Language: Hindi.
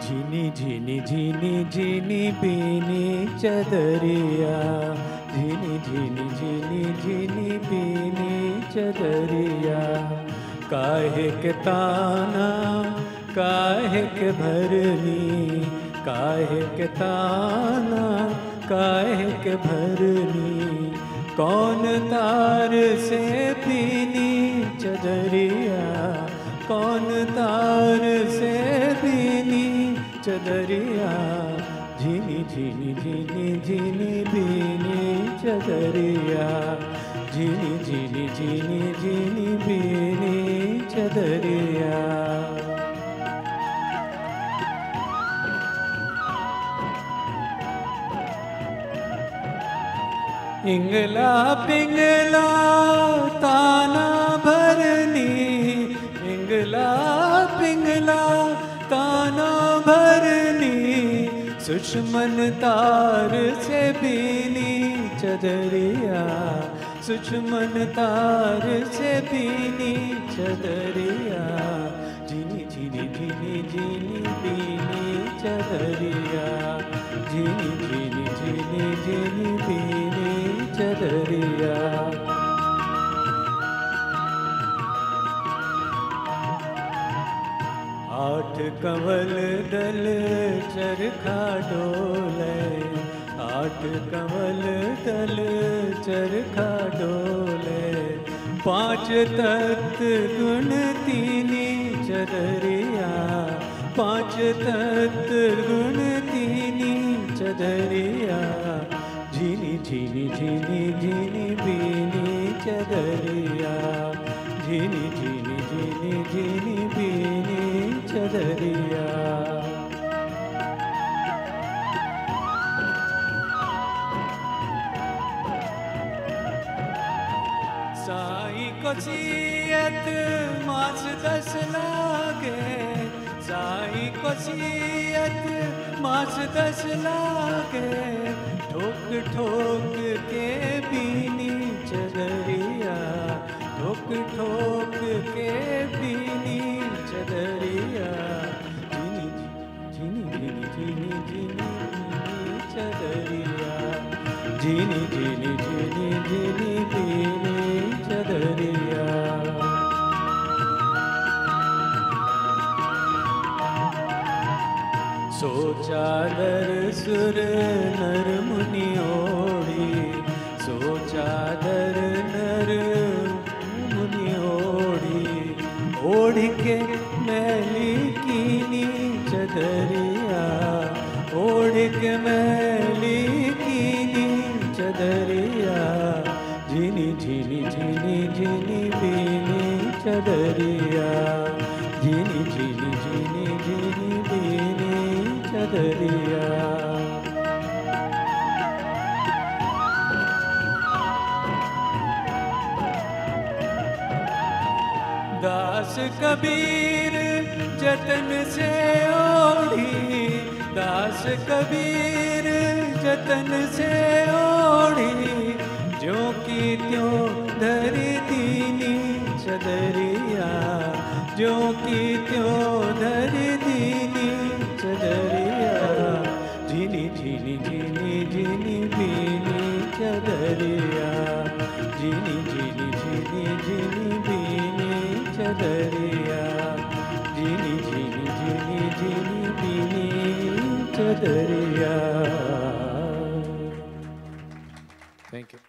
झिनी झिनी झिनी झिनी बीनी चदरिया, झिनी झिनी झिनी झिनी बीनी चदरिया। काहे के ताना काहे के भरनी, काहे के ताना काहे के भरनी। कौन तार से बीनी चदरिया, कौन तार से बीनी चदरिया। झिनी झिनी झिनी झिनी बीनी चदरिया, झिनी झिनी झिनी झिनी बीनी चदरिया। इंगला पिंगला ताना भरनी, इंगला पिंगला ताना भरनी। सुषमन तार से बीनी चदरिया, सुषमन तार से बीनी चदरिया। झिनी झिनी झिनी झिनी बीनी चदरिया, झिनी झिनी झिनी झिनी बीनी चदरिया। आठ कंवल दल चरखा डोले, आठ कंवल दल चरखा डोले। पांच तख्त गुण तीनी चदरिया, पांच तख्त गुण तीनी चदरिया। झिनी झिनी झिनी झिनी बीनी चदरिया, झिनी झिनी झिनी झिनी बीनी चदरिया। साई को सियत मास 10 लागे, साई को सियत मास 10 लागे। ठोक ठोक के बीनी चदरिया, ठोक ठोक के बीनी चदरिया। झिनी झिनी झिनी झिनी झिनी चदरिया, झिनी झिनी झिनी झिनी बीनी चदरिया। सो चादर सुर नर मुनि ओढ़ी, सो चादर नर मुनि ओढ़ी। ओढ़ के मैली कीनी चदरिया, ओढ़ के मैली कीनी चदरिया। झिनी झिनी झिनी झिनी बीनी चदरिया, झिनी झिनी झिनी झिनी बीनी चदरिया। दास कबीर जतन से ओढ़ी, दास कबीर जतन से ओढ़ी। जो की त्यों धरी दीनी चदरिया, जो की त्यों धरी दीनी चदरिया। झिनी झिनी झिनी झिनी बीनी चदरिया, झिनी झिनी झिनी झिनी बीनी चदरिया, झिनी झिनी झिनी झिनी बीनी चदरिया। Thank you.